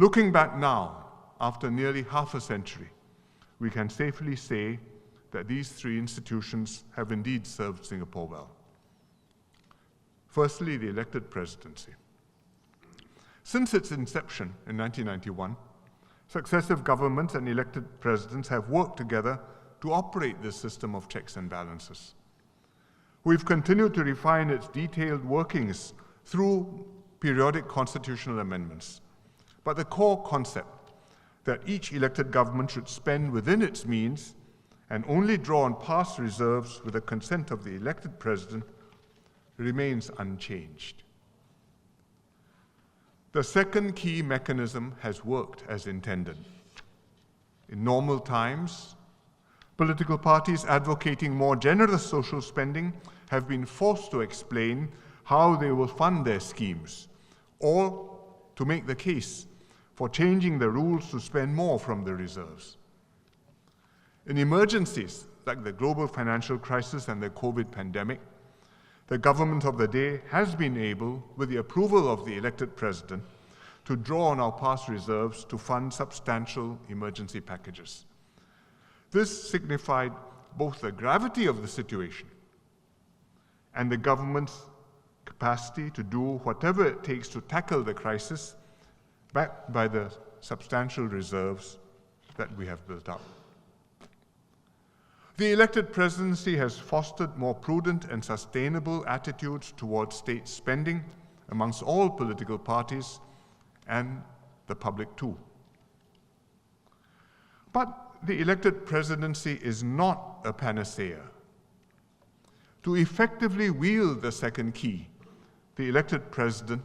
Looking back now, after nearly half a century, we can safely say that these three institutions have indeed served Singapore well. Firstly, the elected presidency. Since its inception in 1991, successive governments and elected presidents have worked together to operate this system of checks and balances. We've continued to refine its detailed workings through periodic constitutional amendments. But the core concept that each elected government should spend within its means and only draw on past reserves with the consent of the elected president remains unchanged. The second key mechanism has worked as intended. In normal times, political parties advocating more generous social spending have been forced to explain how they will fund their schemes, or to make the case for changing the rules to spend more from the reserves. In emergencies like the global financial crisis and the COVID pandemic, the government of the day has been able, with the approval of the elected president, to draw on our past reserves to fund substantial emergency packages. This signified both the gravity of the situation and the government's capacity to do whatever it takes to tackle the crisis, backed by the substantial reserves that we have built up. The elected presidency has fostered more prudent and sustainable attitudes towards state spending amongst all political parties and the public too. But the elected presidency is not a panacea. To effectively wield the second key, the elected president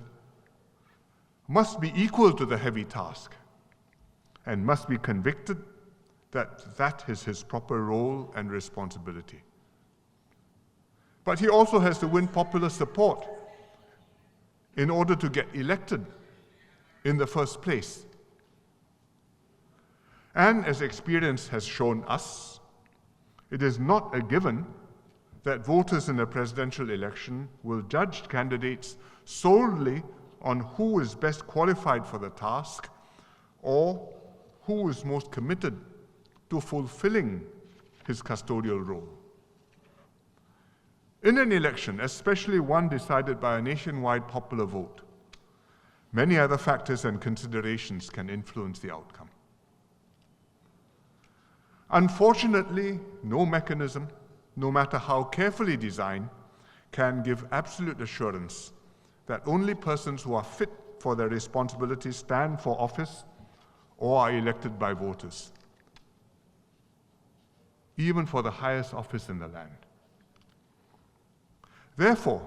must be equal to the heavy task and must be convicted that that is his proper role and responsibility. But he also has to win popular support in order to get elected in the first place. And as experience has shown us, it is not a given that voters in a presidential election will judge candidates solely on who is best qualified for the task or who is most committed to fulfilling his custodial role. In an election, especially one decided by a nationwide popular vote, many other factors and considerations can influence the outcome. Unfortunately, no mechanism, no matter how carefully designed, can give absolute assurance that only persons who are fit for their responsibilities stand for office or are elected by voters, even for the highest office in the land. Therefore,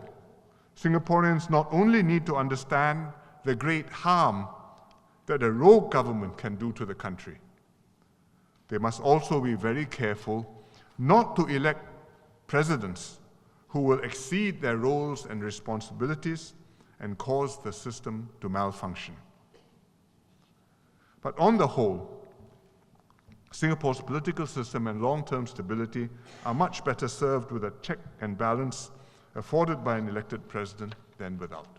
Singaporeans not only need to understand the great harm that a rogue government can do to the country, they must also be very careful not to elect presidents who will exceed their roles and responsibilities and cause the system to malfunction. But on the whole, Singapore's political system and long-term stability are much better served with a check and balance afforded by an elected president than without.